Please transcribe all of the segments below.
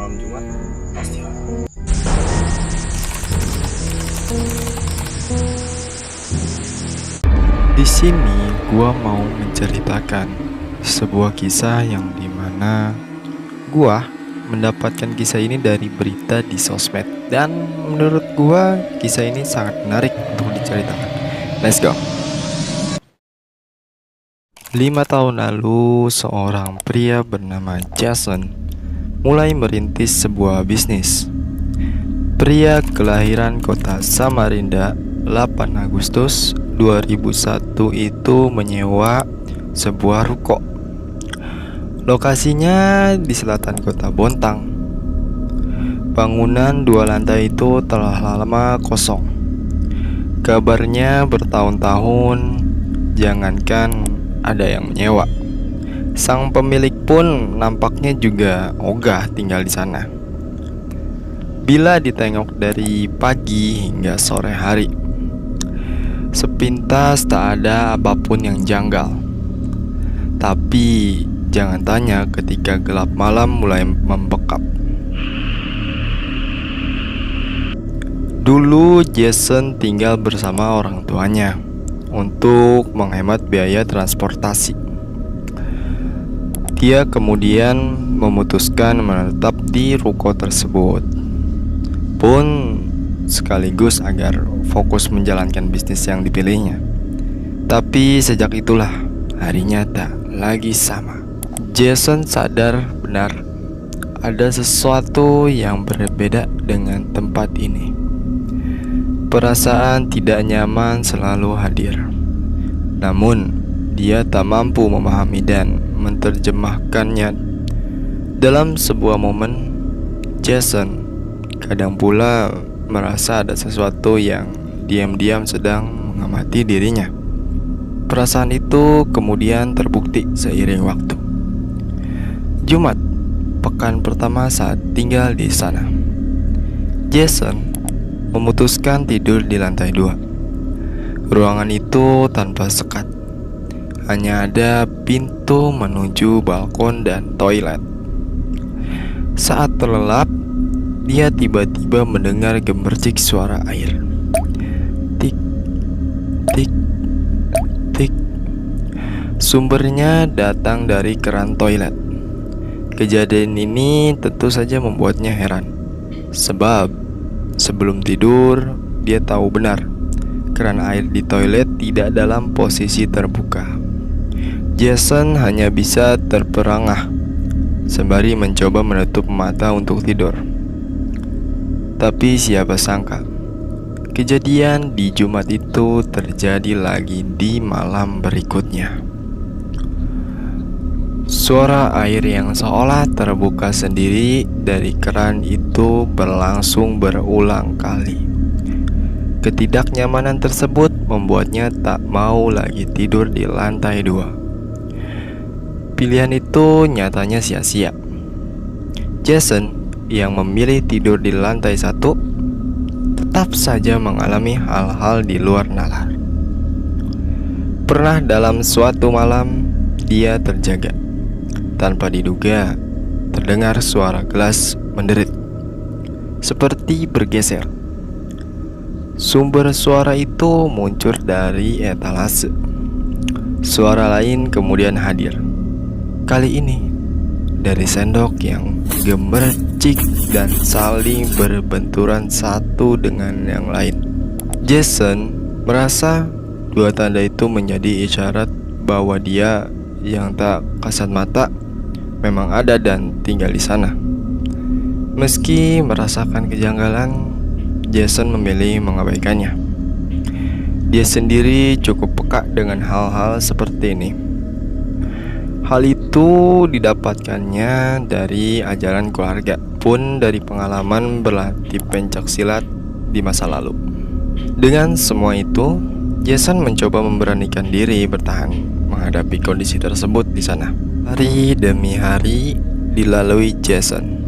malam Jumat pasti haram. Di sini gua mau menceritakan sebuah kisah yang dimana gua mendapatkan kisah ini dari berita di sosmed, dan menurut gua kisah ini sangat menarik untuk diceritakan. Let's go. 5 tahun lalu, seorang pria bernama Jason mulai merintis sebuah bisnis. Pria kelahiran kota Samarinda 8 Agustus 2001 itu menyewa sebuah ruko. Lokasinya di selatan kota Bontang. Bangunan 2 lantai itu telah lama kosong. Kabarnya bertahun-tahun, jangankan ada yang menyewa, sang pemilik pun nampaknya juga ogah tinggal di sana. Bila ditengok dari pagi hingga sore hari, sepintas tak ada apapun yang janggal. Tapi jangan tanya ketika gelap malam mulai membekap. Dulu Jason tinggal bersama orang tuanya untuk menghemat biaya transportasi. Dia kemudian memutuskan menetap di ruko tersebut, pun sekaligus agar fokus menjalankan bisnis yang dipilihnya. Tapi sejak itulah harinya tak lagi sama. Jason sadar benar ada sesuatu yang berbeda dengan tempat ini. Perasaan tidak nyaman selalu hadir. Namun dia tak mampu memahami dan menerjemahkannya. Dalam sebuah momen, Jason kadang pula merasa ada sesuatu yang diam-diam sedang mengamati dirinya. Perasaan itu kemudian terbukti seiring waktu. Jumat, pekan pertama saat tinggal di sana, Jason memutuskan tidur di lantai 2. Ruangan itu tanpa sekat. Hanya ada pintu menuju balkon dan toilet. Saat terlelap, dia tiba-tiba mendengar gemercik suara air. Tik, tik, tik. Sumbernya datang dari keran toilet. Kejadian ini tentu saja membuatnya heran. Sebab sebelum tidur, dia tahu benar keran air di toilet tidak dalam posisi terbuka. Jason hanya bisa terperangah sembari mencoba menutup mata untuk tidur. Tapi siapa sangka, kejadian di Jumat itu terjadi lagi di malam berikutnya. Suara air yang seolah terbuka sendiri dari keran itu berlangsung berulang kali. Ketidaknyamanan tersebut membuatnya tak mau lagi tidur di lantai 2. Pilihan itu nyatanya sia-sia. Jason yang memilih tidur di lantai 1 tetap saja mengalami hal-hal di luar nalar. Pernah dalam suatu malam dia terjaga. Tanpa diduga, terdengar suara gelas menderit, seperti bergeser. Sumber suara itu muncul dari etalase. Suara lain kemudian hadir. Kali ini dari sendok yang gemercik dan saling berbenturan satu dengan yang lain. Jason merasa dua tanda itu menjadi isyarat bahwa dia yang tak kasat mata memang ada dan tinggal di sana. Meski merasakan kejanggalan, Jason memilih mengabaikannya. Dia sendiri cukup peka dengan hal-hal seperti ini. Hal itu didapatkannya dari ajaran keluarga, pun dari pengalaman berlatih pencak silat di masa lalu. Dengan semua itu, Jason mencoba memberanikan diri bertahan menghadapi kondisi tersebut di sana. Hari demi hari dilalui Jason.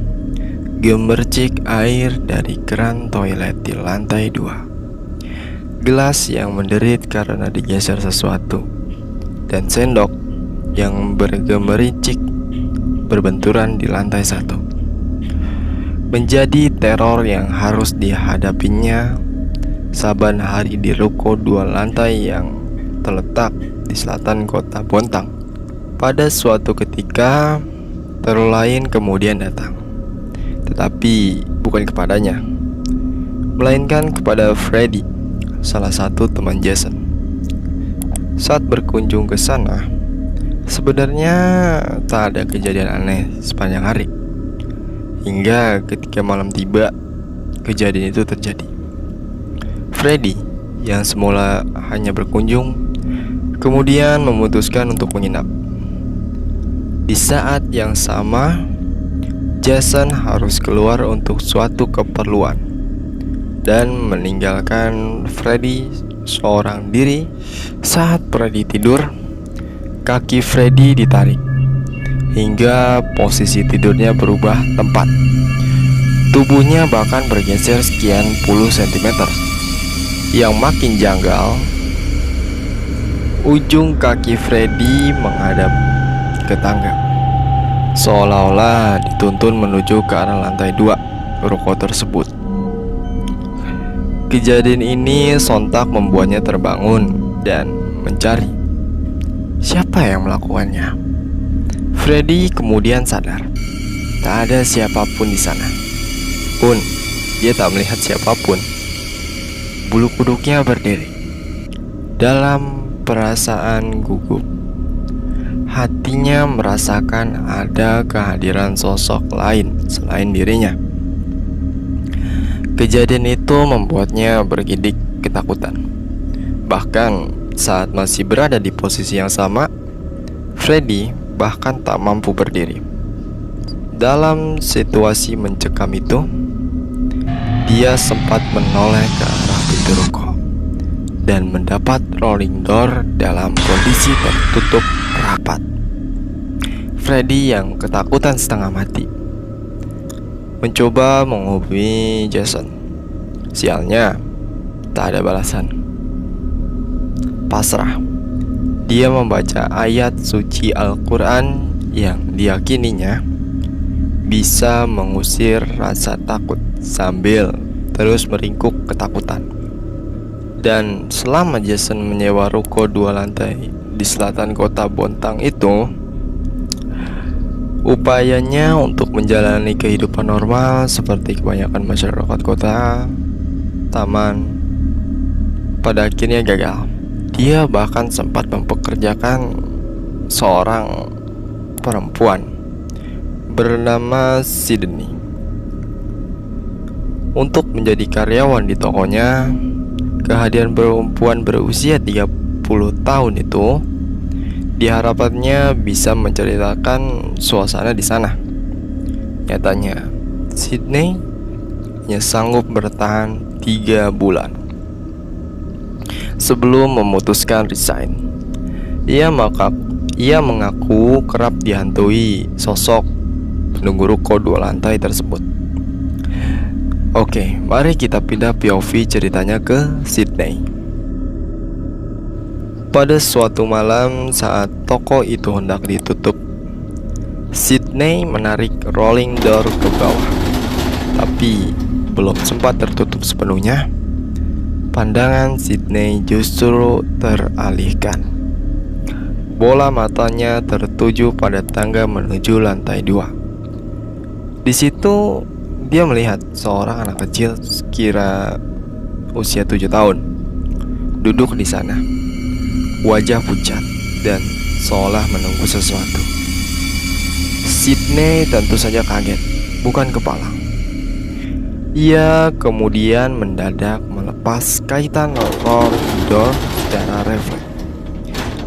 Gemercik air dari keran toilet di lantai 2, gelas yang menderit karena digeser sesuatu, dan sendok yang bergemericik berbenturan di lantai 1. menjadi teror yang harus dihadapinya saban hari di ruko 2 lantai yang terletak di selatan kota Bontang. Pada suatu ketika, teror lain kemudian datang, tetapi bukan kepadanya, melainkan kepada Freddy, salah satu teman Jason. Saat berkunjung ke sana, sebenarnya tak ada kejadian aneh sepanjang hari. Hingga ketika malam tiba, kejadian itu terjadi. Freddy yang semula hanya berkunjung, kemudian memutuskan untuk menginap. Di saat yang sama, Jason harus keluar untuk suatu keperluan dan meninggalkan Freddy seorang diri. Saat Freddy tidur, kaki Freddy ditarik hingga posisi tidurnya berubah tempat. Tubuhnya bahkan bergeser sekian puluh sentimeter. Yang makin janggal, ujung kaki Freddy menghadap ke tangga, seolah-olah dituntun menuju ke arah lantai 2 ruko tersebut. Kejadian ini sontak membuatnya terbangun dan mencari siapa yang melakukannya. Freddy kemudian sadar tak ada siapapun di sana. Pun dia tak melihat siapapun. Bulu kuduknya berdiri dalam perasaan gugup. Hatinya merasakan ada kehadiran sosok lain selain dirinya. Kejadian itu membuatnya bergidik ketakutan. Bahkan saat masih berada di posisi yang sama, Freddy bahkan tak mampu berdiri. Dalam situasi mencekam itu, dia sempat menoleh ke arah pintu ruko dan mendapat rolling door dalam kondisi tertutup rapat. Freddy yang ketakutan setengah mati mencoba menghubungi Jason. Sialnya, tak ada balasan. Pasrah, dia membaca ayat suci Al-Quran yang diyakininya bisa mengusir rasa takut sambil terus meringkuk ketakutan. Dan selama Jason menyewa ruko 2 lantai di selatan kota Bontang itu, upayanya untuk menjalani kehidupan normal seperti kebanyakan masyarakat kota taman pada akhirnya gagal. Dia bahkan sempat mempekerjakan seorang perempuan bernama Sydney untuk menjadi karyawan di tokonya. Kehadiran perempuan berusia 30 tahun itu diharapkannya bisa menceritakan suasana di sana. Nyatanya, Sydney hanya sanggup bertahan 3 bulan sebelum memutuskan resign. Ia mengaku kerap dihantui sosok penunggu ruko 2 lantai tersebut. Oke, mari kita pindah POV ceritanya ke Sydney. Pada suatu malam saat toko itu hendak ditutup, Sydney menarik rolling door ke bawah. Tapi belum sempat tertutup sepenuhnya, pandangan Sydney justru teralihkan. Bola matanya tertuju pada tangga menuju lantai 2. Di situ dia melihat seorang anak kecil sekira usia 7 tahun duduk di sana, wajah pucat dan seolah menunggu sesuatu. Sydney tentu saja kaget, bukan kepalang. Ia kemudian mendadak melepas kaitan rolling door secara refleks.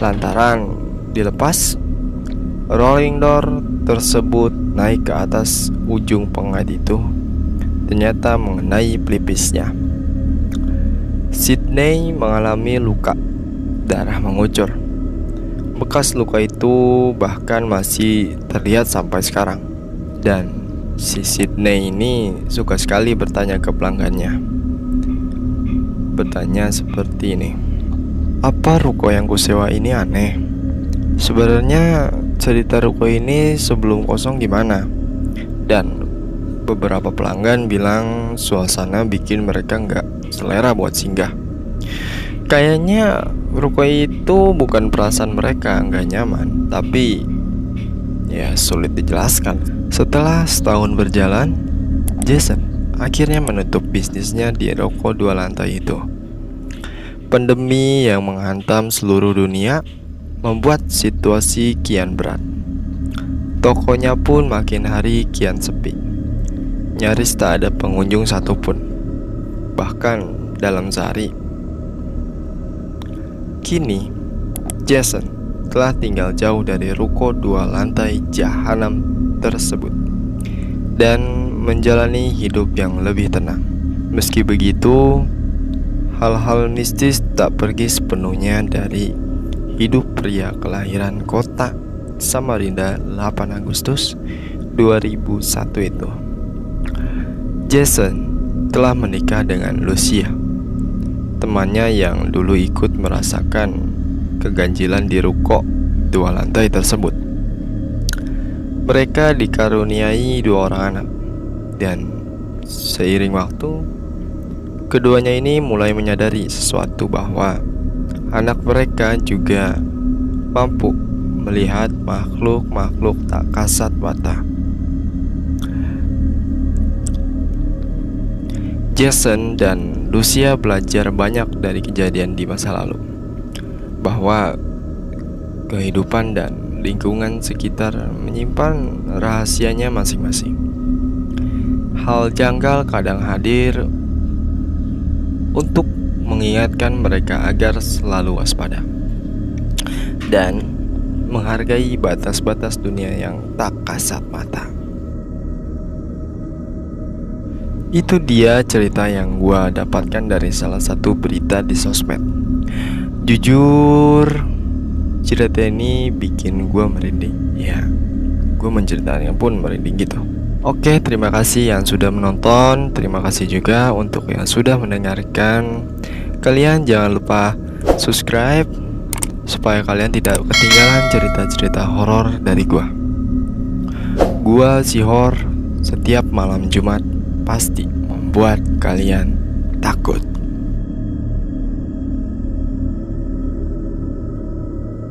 Lantaran dilepas, rolling door tersebut naik ke atas ujung pengait itu, ternyata mengenai pelipisnya. Sydney mengalami luka, darah mengucur. Bekas luka itu bahkan masih terlihat sampai sekarang. Dan si Sydney ini suka sekali bertanya ke pelanggannya. Bertanya seperti ini, apa ruko yang kusewa ini aneh? Sebenarnya cerita ruko ini sebelum kosong gimana? Dan beberapa pelanggan bilang suasana bikin mereka nggak selera buat singgah. Kayaknya ruko itu bukan perasaan mereka nggak nyaman, tapi ya sulit dijelaskan. Setelah setahun berjalan, Jason akhirnya menutup bisnisnya di ruko 2 lantai itu. Pandemi yang menghantam seluruh dunia membuat situasi kian berat. Tokonya pun makin hari kian sepi. Nyaris tak ada pengunjung satupun, bahkan dalam sehari. Kini, Jason telah tinggal jauh dari ruko 2 lantai jahanam tersebut dan menjalani hidup yang lebih tenang. Meski begitu, hal-hal mistis tak pergi sepenuhnya dari hidup pria kelahiran kota Samarinda 8 Agustus 2001 itu. Jason telah menikah dengan Lucia, temannya yang dulu ikut merasakan keganjilan di ruko 2 lantai tersebut. Mereka dikaruniai 2 orang anak, dan seiring waktu, keduanya ini mulai menyadari sesuatu, bahwa anak mereka juga mampu melihat makhluk-makhluk tak kasat mata. Jason dan Lucia belajar banyak dari kejadian di masa lalu, bahwa kehidupan dan lingkungan sekitar menyimpan rahasianya masing-masing. Hal janggal kadang hadir untuk mengingatkan mereka agar selalu waspada dan menghargai batas-batas dunia yang tak kasat mata. Itu dia cerita yang gua dapatkan dari salah satu berita di sosmed. Jujur, cerita ini bikin gua merinding. Ya, gua menceritakannya pun merinding gitu. Oke, terima kasih yang sudah menonton. Terima kasih juga untuk yang sudah mendengarkan. Kalian jangan lupa subscribe supaya kalian tidak ketinggalan cerita-cerita horor dari gua. Gua Sihor, setiap malam Jumat pasti membuat kalian takut.